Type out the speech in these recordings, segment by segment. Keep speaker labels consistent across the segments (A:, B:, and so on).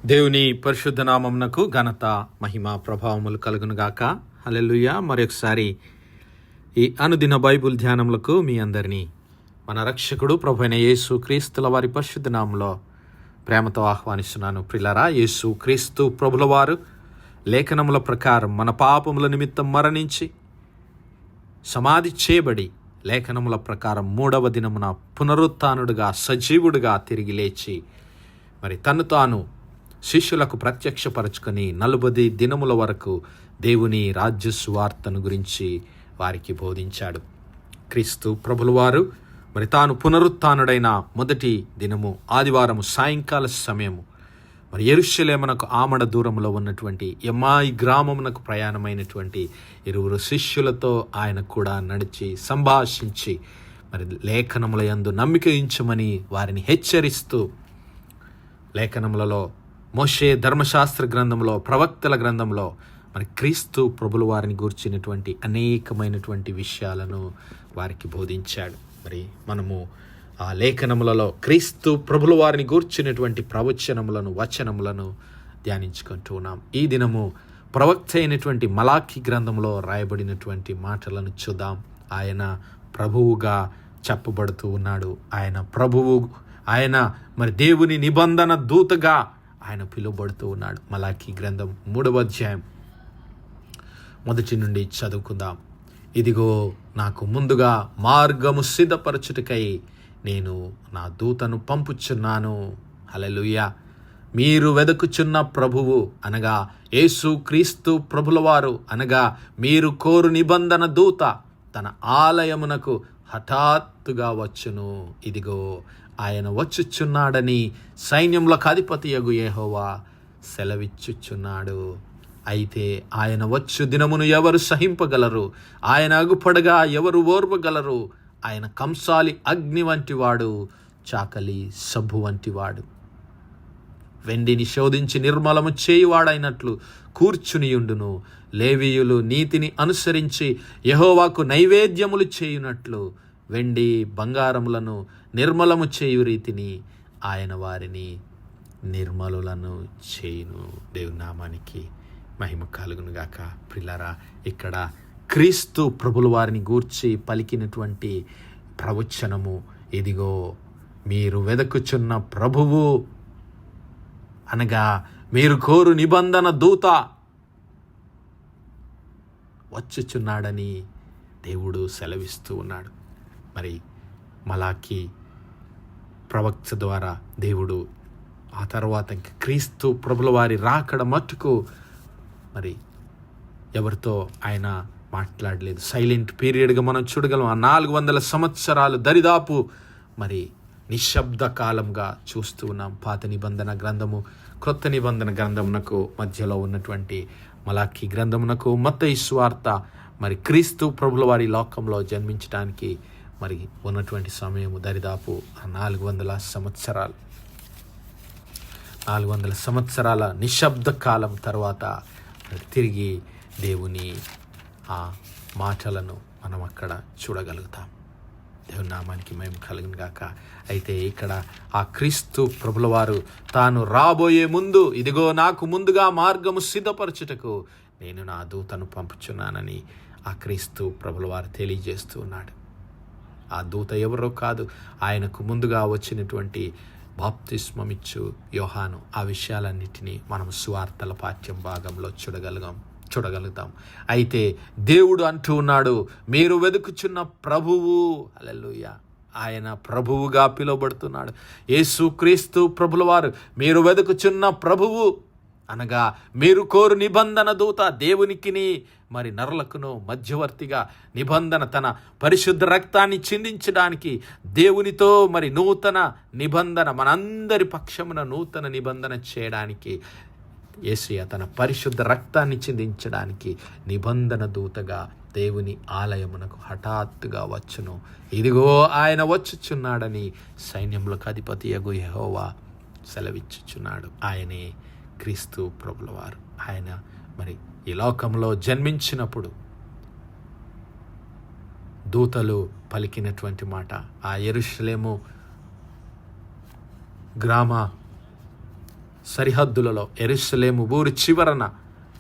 A: దేవుని పరిశుద్ధ నామమునకు ఘనత మహిమ ప్రభావములు కలుగునుగాక. హల్లెలూయా. మరొకసారి ఈ అనుదిన బైబుల్ ధ్యానములకు మీ అందరినీ మన రక్షకుడు ప్రభువైన యేసు క్రీస్తుల వారి పరిశుద్ధ నామములో ప్రేమతో ఆహ్వానిస్తున్నాను. ప్రియులారా, యేసు క్రీస్తు ప్రభుల వారు లేఖనముల ప్రకారం మన పాపముల నిమిత్తం మరణించి సమాధి చేయబడి లేఖనముల ప్రకారం 3వ దినమున పునరుత్థానుడుగా సజీవుడుగా తిరిగి లేచి మరి తను తాను శిష్యులకు ప్రత్యక్షపరచుకొని 40 దినముల వరకు దేవుని రాజ్య సువార్తను గురించి వారికి బోధించాడు. క్రీస్తు ప్రభుల వారు మరి తాను పునరుత్థానుడైన మొదటి దినము ఆదివారము సాయంకాల సమయము మరి యెరూషలేమునకు ఆమడ దూరంలో ఉన్నటువంటి ఎమ్మాయి గ్రామమునకు ప్రయాణమైనటువంటి 2 శిష్యులతో ఆయన కూడా నడిచి సంభాషించి మరి లేఖనముల యందు నమ్మిక ఉంచమని వారిని హెచ్చరిస్తూ లేఖనములలో మోషే ధర్మశాస్త్ర గ్రంథంలో ప్రవక్తల గ్రంథంలో మరి క్రీస్తు ప్రభుల వారిని గూర్చినటువంటి అనేకమైనటువంటి విషయాలను వారికి బోధించాడు. మరి మనము ఆ లేఖనములలో క్రీస్తు ప్రభుల వారిని గూర్చినటువంటి ప్రవచనములను వచనములను ధ్యానించుకుంటూ ఉన్నాం. ఈ దినము ప్రవక్త అయినటువంటి మలాఖీ గ్రంథంలో రాయబడినటువంటి మాటలను చూద్దాం. ఆయన ప్రభువుగా చెప్పబడుతూ ఉన్నాడు. ఆయన మరి దేవుని నిబంధన దూతగా ఆయన పిలువబడుతూ ఉన్నాడు. మలాఖీ గ్రంథం 3వ అధ్యాయం 1 నుండి చదువుకుందాం. ఇదిగో నాకు ముందుగా మార్గము సిద్ధపరచుటకై నేను నా దూతను పంపుచున్నాను. హల్లెలూయా. మీరు వెదకుచున్న ప్రభువు అనగా యేసు క్రీస్తు ప్రభుల వారు అనగా మీరు కోరు నిబంధన దూత తన ఆలయమునకు హఠాత్తుగా వచ్చును. ఇదిగో ఆయన వచ్చుచున్నాడని సైన్యములకు అధిపతియగు యెహోవా సెలవిచ్చుచున్నాడు. అయితే ఆయన వచ్చు దినమును ఎవరు సహింపగలరు? ఆయన అగుపడగా ఎవరు ఓర్వగలరు? ఆయన కంసాలి అగ్ని వంటివాడు, చాకలి సబ్బు వంటివాడు. వెండిని శోధించి నిర్మలము చేయువాడైనట్లు కూర్చునియుండును. లేవీయులు నీతిని అనుసరించి యెహోవాకు నైవేద్యములు చేయునట్లు వెండి బంగారములను నిర్మలము చేయు రీతిని ఆయన వారిని నిర్మలులను చేయును. దేవుని నామానికి మహిమ కలుగునుగాక. ప్రియులారా, ఇక్కడ క్రీస్తు ప్రభుల వారిని గూర్చి పలికినటువంటి ప్రవచనము, ఇదిగో మీరు వెదకుచున్న ప్రభువు అనగా మీరు కోరు నిబంధన దూత వచ్చుచున్నాడని దేవుడు సెలవిస్తూ ఉన్నాడు. మరి మలాఖీ ప్రవక్త ద్వారా దేవుడు ఆ తర్వాత క్రీస్తు ప్రభుల వారి రాకడ మట్టుకు మరి ఎవరితో ఆయన మాట్లాడలేదు. సైలెంట్ పీరియడ్గా మనం చూడగలం. ఆ 400 సంవత్సరాలు దరిదాపు మరి నిశ్శబ్ద కాలంగా చూస్తూ ఉన్నాం. పాత నిబంధన గ్రంథము క్రొత్త నిబంధన గ్రంథమునకు మధ్యలో ఉన్నటువంటి మలాఖీ గ్రంథమునకు మత్తయి సువార్త మరి క్రీస్తు ప్రభుల వారి లోకంలో జన్మించడానికి మరి ఉన్నటువంటి సమయము దరిదాపు 400 సంవత్సరాలు. 400 సంవత్సరాల నిశ్శబ్ద కాలం తర్వాత తిరిగి దేవుని ఆ మాటలను మనం అక్కడ చూడగలుగుతాం. దేవుని నామానికి మేము కలుగునుగాక. అయితే ఇక్కడ ఆ క్రీస్తు ప్రభుల వారు తాను రాబోయే ముందు ఇదిగో నాకు ముందుగా మార్గము సిద్ధపరచుటకు నేను నా దూతను పంపుచున్నానని ఆ క్రీస్తు ప్రభుల వారు తెలియజేస్తూ ఉన్నాడు. ఆ దూత ఎవరో కాదు, ఆయనకు ముందుగా వచ్చినటువంటి బాప్తిస్మమిచ్చు యోహాను. ఆ విషయాలన్నిటినీ మనం సువార్తల పాఠ్యం భాగంలో చూడగలుగుతాం. అయితే దేవుడు అంటూ ఉన్నాడు, మీరు వెదుకుచున్న ప్రభువు. హల్లెలూయా. ఆయన ప్రభువుగా పిలువబడుతున్నాడు. యేసు క్రీస్తు ప్రభుల వారు మీరు వెదుకుచున్న ప్రభువు అనగా మీరు కోరు నిబంధన దూత, దేవునికిని మరి నరులకును మధ్యవర్తిగా నిబంధన తన పరిశుద్ధ రక్తాన్ని చిందించడానికి దేవునితో మరి నూతన నిబంధన మనందరి పక్షమున నూతన నిబంధన చేయడానికి యేసయ్య తన పరిశుద్ధ రక్తాన్ని చిందించడానికి నిబంధన దూతగా దేవుని ఆలయమునకు హఠాత్తుగా వచ్చును. ఇదిగో ఆయన వచ్చుచున్నాడని సైన్యములకు అధిపతియగు యెహోవా సెలవిచ్చుచున్నాడు. ఆయనే క్రీస్తు ప్రభుల వారు. ఆయన మరి ఈ లోకంలో జన్మించినప్పుడు దూతలు పలికినటువంటి మాట, ఆ యెరూషలేము గ్రామ సరిహద్దులలో యెరూషలేము ఊరి చివరన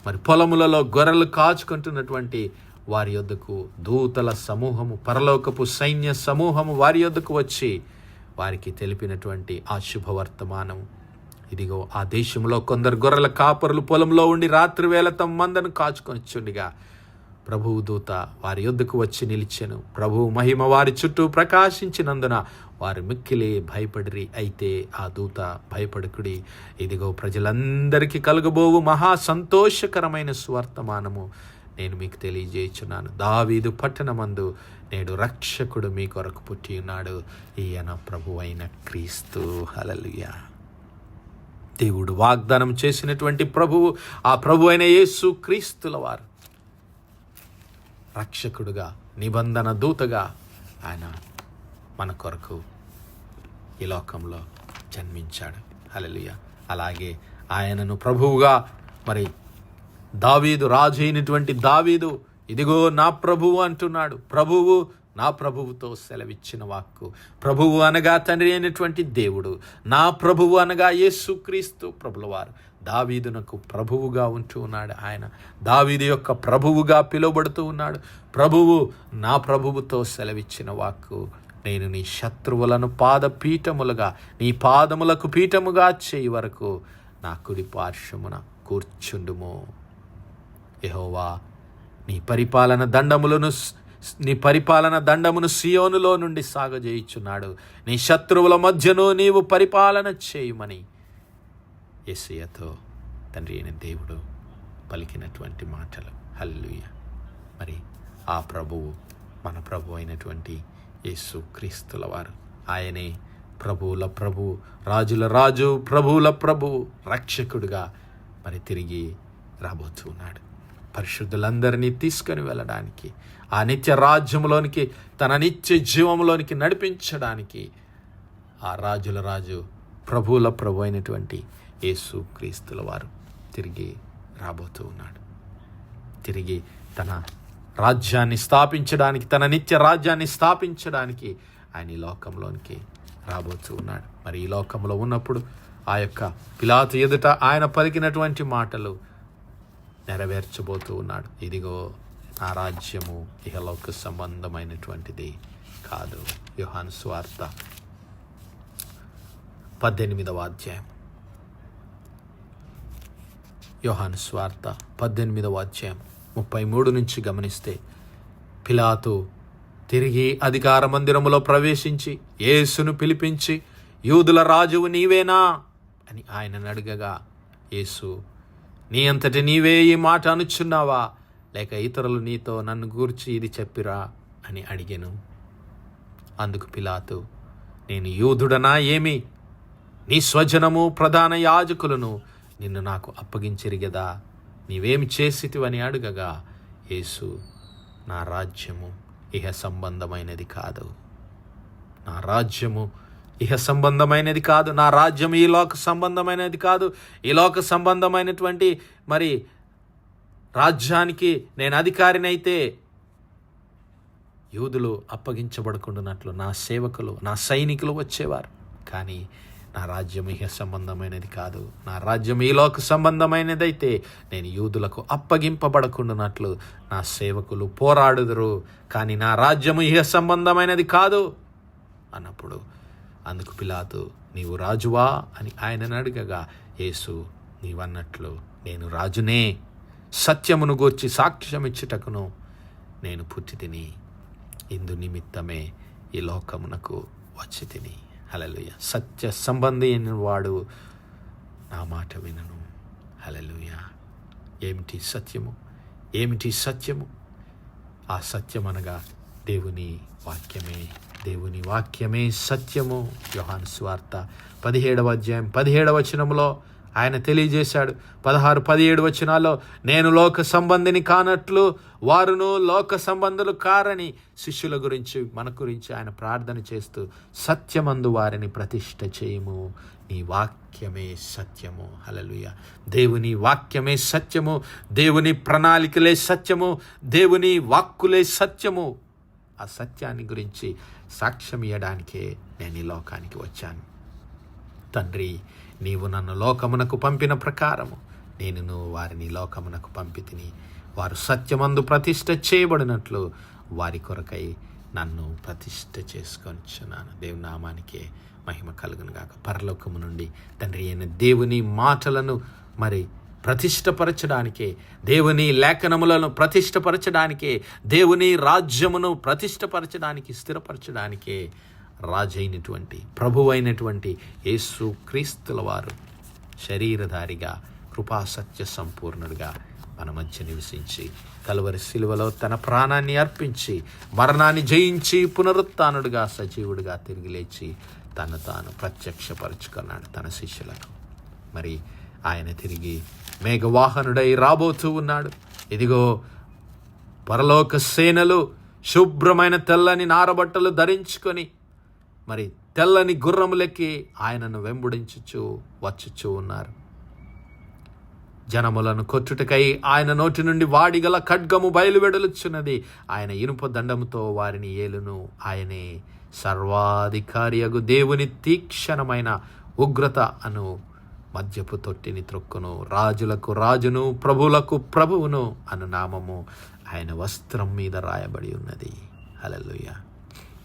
A: మరి పొలములలో గొర్రెలు కాచుకుంటున్నటువంటి వారి యొద్దకు దూతల సమూహము, పరలోకపు సైన్య సమూహము వారి యొద్దకు వచ్చి వారికి తెలిపినటువంటి ఆ శుభవర్తమానం, ఇదిగో ఆ దేశంలో కొందరు గొర్రెల కాపరులు పొలంలో ఉండి రాత్రి వేళ తమ మందను కాచుకొనిచుండగా ప్రభువు దూత వారి యొద్దకు వచ్చి నిలిచెను. ప్రభువు మహిమ వారి చుట్టూ ప్రకాశించినందున వారు మిక్కిలి భయపడిరి. అయితే ఆ దూత, భయపడకుడి, ఇదిగో ప్రజలందరికీ కలుగబోవు మహా సంతోషకరమైన సువర్తమానము నేను మీకు తెలియజేయుచున్నాను. దావీదు పట్టణమందు నేడు రక్షకుడు మీ కొరకు పుట్టి ఉన్నాడు, ఈయన ప్రభువు అయిన క్రీస్తు. హల్లెలూయా. దేవుడు వాగ్దానం చేసినటువంటి ప్రభువు, ఆ ప్రభు అయిన యేసు క్రీస్తుల వారు రక్షకుడుగా, నిబంధన దూతగా ఆయన మన కొరకు ఈ లోకంలో జన్మించాడు. హల్లెలూయా. అలాగే ఆయనను ప్రభువుగా మరి దావీదు, రాజు అయినటువంటి దావీదు, ఇదిగో నా ప్రభువు అంటున్నాడు. ప్రభువు నా ప్రభువుతో సెలవిచ్చిన వాక్కు. ప్రభువు అనగా తండ్రి అయినటువంటి దేవుడు, నా ప్రభువు అనగా యేసుక్రీస్తు ప్రభులవారు దావీదునకు ప్రభువుగా ఉంటూ ఉన్నాడు. ఆయన దావీదు యొక్క ప్రభువుగా పిలువబడుతూ ఉన్నాడు. ప్రభువు నా ప్రభువుతో సెలవిచ్చిన వాక్కు, నేను నీ శత్రువులను పాదపీఠములుగా, నీ పాదములకు పీఠముగా చేయి వరకు నా కుడి పార్శ్వమున కూర్చుండుము. యెహోవా నీ పరిపాలన దండమును సియోనులో నుండి సాగజేయుచున్నాడు. నీ శత్రువుల మధ్యను నీవు పరిపాలన చేయుమని యేసయ్యతో తండ్రి అయిన దేవుడు పలికినటువంటి మాటలు. హల్లెలూయా. మరి ఆ ప్రభువు మన ప్రభు అయినటువంటి యేసు క్రీస్తుల వారు, ఆయనే ప్రభువుల ప్రభువు, రాజుల రాజు, ప్రభువుల ప్రభువు, రక్షకుడుగా మరి తిరిగి రాబోతున్నాడు. పరిశుద్ధులందరినీ తీసుకొని వెళ్ళడానికి, ఆ నిత్య రాజ్యంలోనికి, తన నిత్య జీవంలోనికి నడిపించడానికి ఆ రాజుల రాజు, ప్రభువుల ప్రభు అయినటువంటి యేసు క్రీస్తుల వారు తిరిగి రాబోతూ ఉన్నాడు. తిరిగి తన రాజ్యాన్ని స్థాపించడానికి, తన నిత్య రాజ్యాన్ని స్థాపించడానికి ఆయన ఈ లోకంలోనికి రాబోతూ ఉన్నాడు. మరి ఈ లోకంలో ఉన్నప్పుడు ఆ యొక్క పిలాతు ఎదుట ఆయన పలికినటువంటి మాటలు నెరవేర్చబోతూ ఉన్నాడు. ఇదిగో నా రాజ్యము ఇహలోక సంబంధమైనటువంటిది కాదు. యోహాను సువార్త 18వ అధ్యాయం. యోహాను సువార్త 18వ అధ్యాయం 33 నుంచి గమనిస్తే, పిలాతు తిరిగి అధికార మందిరములో ప్రవేశించి యేసును పిలిపించి, యూదుల రాజువు నీవేనా అని ఆయనను అడగగా, యేసు, నీ అంతటి నీవే ఈ మాట అనుచున్నావా, లేక ఇతరులు నీతో నన్ను గూర్చి ఇది చెప్పిరా అని అడిగెను. అందుకు పిలాతు, నేను యూదుడనా ఏమి? నీ స్వజనము ప్రధాన యాజకులను నిన్ను నాకు అప్పగించిరి గదా, నీవేమి చేసితివని అడగగా, యేసు, నా రాజ్యము ఇహ సంబంధమైనది కాదు. నా రాజ్యము ఇహ సంబంధమైనది కాదు. నా రాజ్యం ఈ లోక సంబంధమైనది కాదు. ఈ లోక సంబంధమైనటువంటి మరి రాజ్యానికి నేను అధికారినైతే యూదులు అప్పగించబడకుండానట్లు నా సేవకులు, నా సైనికులు వచ్చేవారు. కానీ నా రాజ్యం ఇహ సంబంధమైనది కాదు. నా రాజ్యం ఈ లోక సంబంధమైనదైతే నేను యూదులకు అప్పగింపబడకుండానట్లు నా సేవకులు పోరాడుదురు. కానీ నా రాజ్యము ఇహ సంబంధమైనది కాదు అన్నప్పుడు, అందుకు పిలాతు, నీవు రాజువా అని ఆయనను అడగగా, యేసు, నీవన్నట్లు నేను రాజునే. సత్యమును గూర్చి సాక్ష్యమిచ్చుటకును నేను పుట్టి తిని, ఇందు నిమిత్తమే ఈ లోకమునకు వచ్చి తిని. హల్లెలూయా. సత్య సంబంధి అయిన వాడు నా మాట వినను. హల్లెలూయా. ఏమిటి సత్యము? ఏమిటి సత్యము? ఆ సత్యం అనగా దేవుని వాక్యమే. దేవుని వాక్యమే సత్యము. యోహాను సువార్త 17వ అధ్యాయం 17వ వచనంలో ఆయన తెలియజేశాడు. 16, 17 వచనాల్లో, నేను లోక సంబంధిని కానట్లు వారును లోక సంబంధులు కారని శిష్యుల గురించి, మన గురించి ఆయన ప్రార్థన చేస్తూ, సత్యమందు వారిని ప్రతిష్ఠ చేయము, నీ వాక్యమే సత్యము. హల్లెలూయా. దేవుని వాక్యమే సత్యము. దేవుని ప్రణాళికలే సత్యము. దేవుని వాక్కులే సత్యము. ఆ సత్యాన్ని గురించి సాక్ష్యం ఇవ్వడానికే నేను ఈ లోకానికి వచ్చాను. తండ్రి నీవు నన్ను లోకమునకు పంపిన ప్రకారము నేను వారిని లోకమునకు పంపితిని. వారు సత్యమందు ప్రతిష్ఠ చేయబడినట్లు వారి కొరకై నన్ను ప్రతిష్ఠ చేసుకొనిచున్నాను. దేవుని నామానికే మహిమ కలుగును గాక. పరలోకము నుండి తండ్రి అయిన దేవుని మాటలను మరి ప్రతిష్టపరచడానికే, దేవుని లేఖనములను ప్రతిష్టపరచడానికే, దేవుని రాజ్యమును ప్రతిష్టపరచడానికి, స్థిరపరచడానికే రాజైనటువంటి ప్రభువైనటువంటి యేసు క్రీస్తుల వారు శరీరధారిగా కృపా సత్య సంపూర్ణుడిగా మన మధ్య నివసించి కలువరి శిలువలో తన ప్రాణాన్ని అర్పించి మరణాన్ని జయించి పునరుత్థానుడిగా సజీవుడిగా తిరిగి లేచి తను తాను ప్రత్యక్షపరుచుకున్నాడు తన శిష్యులకు. మరి ఆయన తిరిగి మేఘవాహనుడై రాబోతూ ఉన్నాడు. ఇదిగో పరలోక సేనలు శుభ్రమైన తెల్లని నారబట్టలు ధరించుకొని మరి తెల్లని గుర్రములెక్కి ఆయనను వెంబడించుచు వచ్చుచూ ఉన్నారు. జనములను కొట్టుటకై ఆయన నోటి నుండి వాడిగల ఖడ్గము బయలువెడలుచున్నది. ఆయన ఇనుప దండముతో వారిని ఏలును. ఆయనే సర్వాధికారియగు దేవుని తీక్షణమైన ఉగ్రత అను మద్యపు తొట్టిని త్రొక్కును. రాజులకు రాజును ప్రభువులకు ప్రభువును అను నామము ఆయన వస్త్రం మీద రాయబడి ఉన్నది. హల్లెలూయా.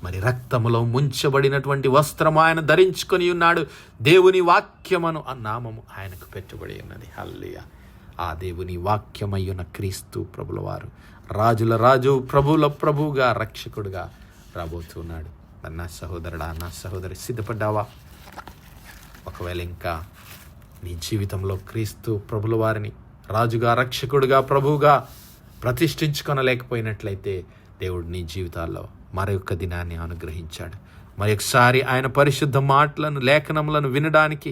A: మరి రక్తములో ముంచబడినటువంటి వస్త్రం ఆయన ధరించుకొని ఉన్నాడు. దేవుని వాక్యమను ఆ నామము ఆయనకు పెట్టుబడి ఉన్నది. హల్లెలూయా. ఆ దేవుని వాక్యమయ్యున్న క్రీస్తు ప్రభుల వారు రాజుల రాజు ప్రభువుల ప్రభువుగా రక్షకుడుగా రాబోతున్నాడు. నా సహోదరుడా, నా సహోదరి, సిద్ధపడ్డావా? ఒకవేళ ఇంకా నీ జీవితంలో క్రీస్తు ప్రభుల వారిని రాజుగా, రక్షకుడుగా, ప్రభువుగా ప్రతిష్ఠించుకొనలేకపోయినట్లయితే దేవుడు నీ జీవితాల్లో మరొక దినాన్ని అనుగ్రహించాడు. మరొకసారి ఆయన పరిశుద్ధ మాటలను, లేఖనములను వినడానికి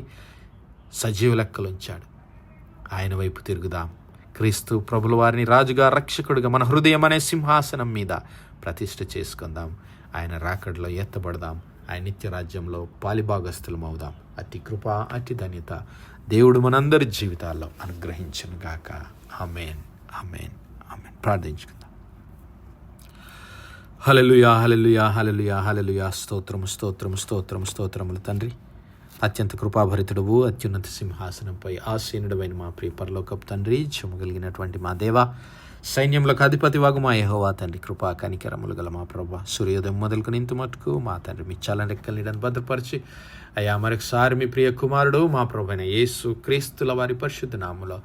A: సజీవ లెక్కలుంచాడు. ఆయన వైపు తిరుగుదాం. క్రీస్తు ప్రభుల వారిని రాజుగా, రక్షకుడుగా మన హృదయం అనే సింహాసనం మీద ప్రతిష్ఠ చేసుకుందాం. ఆయన రాకడలో ఎత్తబడదాం. ఆయన నిత్య రాజ్యంలో పాలిభాగస్థులం అవుదాం. అతి కృప, అతి ధన్యత దేవుడు మనందరి జీవితాల్లో అనుగ్రహించును గాక. ఆమేన్, ఆమేన్, ఆమేన్. ప్రార్థించుకుందాం. హల్లెలూయా, హల్లెలూయా, హల్లెలూయా, హల్లెలూయా. స్తోత్రము, స్తోత్రము, స్తోత్రము, స్తోత్రములు తండ్రి. అత్యంత కృపాభరితుడవు, అత్యున్నత సింహాసనంపై ఆసీనుడవైన మా ప్రియ పరలోకపు తండ్రి, చెమ్మగలిగినటువంటి మా దేవా, సైన్యములకు అధిపతి వాగు మా యెహోవా తండ్రి, కృపా కనికరములు గల మా ప్రభువా, సూర్యోదయం మొదలుకొని ఇంత మటుకు మా తండ్రి మీ చల్లని రెక్కల నీడను భద్రపరిచి అయ్యా మరొకసారి మీ ప్రియ కుమారుడు మా ప్రభువైన యేసు క్రీస్తుల వారి పరిశుద్ధ నామములో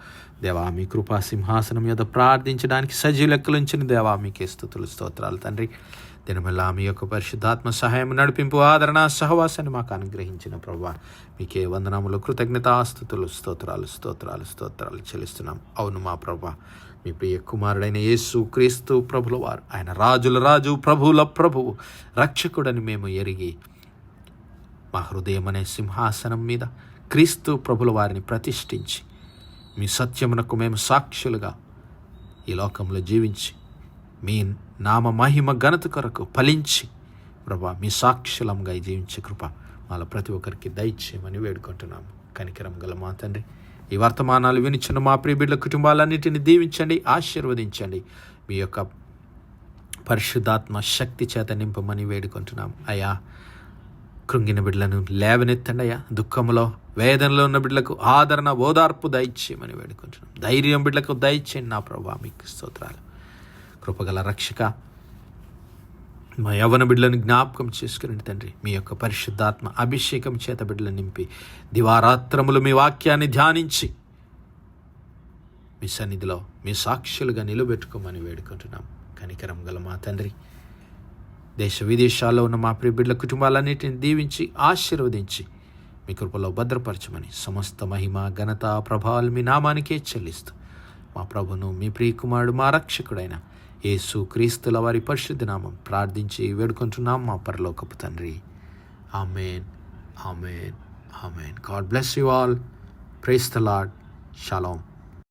A: దేవా మీ కృపా సింహాసనం యొద్ద ప్రార్థించడానికి సజీవ లెక్కలుంచిన దేవా మీకే స్తుతులు, స్తోత్రాలు తండ్రి. దినమెల్లా మీ యొక్క పరిశుద్ధాత్మ సహాయం, నడిపింపు, ఆదరణ, సహవాసాన్ని మాకు అనుగ్రహించిన ప్రభువా మీకే వందనములు, కృతజ్ఞతాస్తుతులు, స్తోత్రాలు, స్తోత్రాలు, స్తోత్రాలు చెల్లిస్తున్నాం. అవును మా ప్రభువా, మీ ప్రియ కుమారుడైన యేసు క్రీస్తు ప్రభుల వారు ఆయన రాజుల రాజు, ప్రభువుల ప్రభువు, రక్షకుడని మేము ఎరిగి మా హృదయం అనే సింహాసనం మీద క్రీస్తు ప్రభుల వారిని ప్రతిష్ఠించి మీ సత్యమునకు మేము సాక్షులుగా ఈ లోకంలో జీవించి మీ నామ మహిమ ఘనత కొరకు ఫలించి ప్రభా మీ సాక్షులంగా జీవించే కృప మాలో ప్రతి ఒక్కరికి దయచేయమని వేడుకుంటున్నాము. కనికరం గల మా తండ్రి, ఈ వర్తమానాలు వినిచిన మా ప్రియ బిడ్డల కుటుంబాలన్నిటిని దీవించండి, ఆశీర్వదించండి. మీ యొక్క పరిశుద్ధాత్మ శక్తి చేత నింపమని వేడుకుంటున్నాం. అయ్యా, కృంగిన బిడ్డలను లేవనెత్తండి. అయ్యా, దుఃఖంలో వేదనలో ఉన్న బిడ్డలకు ఆదరణ, ఓదార్పు దయచేయమని వేడుకుంటున్నాం. ధైర్యం బిడ్డలకు దయచేయండి నా ప్రభువా, మీకు స్తోత్రాలు. కృపగల రక్షక, మా యవ్వన బిడ్డలను జ్ఞాపకం చేసుకుని తండ్రి, మీ యొక్క పరిశుద్ధాత్మ అభిషేకం చేత బిడ్డలను నింపి దివారాత్రములు మీ వాక్యాన్ని ధ్యానించి మీ సన్నిధిలో మీ సాక్షులుగా నిలబెట్టుకోమని వేడుకుంటున్నాం. కనికరం గల మా తండ్రి, దేశ విదేశాల్లో ఉన్న మా ప్రియ బిడ్డల కుటుంబాలన్నిటిని దీవించి ఆశీర్వదించి మీ కృపలో భద్రపరచమని సమస్త మహిమ, ఘనత, ప్రభావాలు మీ నామానికే చెల్లిస్తూ మా ప్రభును, మీ ప్రియ కుమారుడు, మా రక్షకుడైన యేసు క్రీస్తుల వారి పరిశుద్ధ నామం ప్రార్థించి వేడుకుంటున్నాం మా పరలోకపు తండ్రి. Amen, amen, amen. God bless you all. Praise the Lord. Shalom.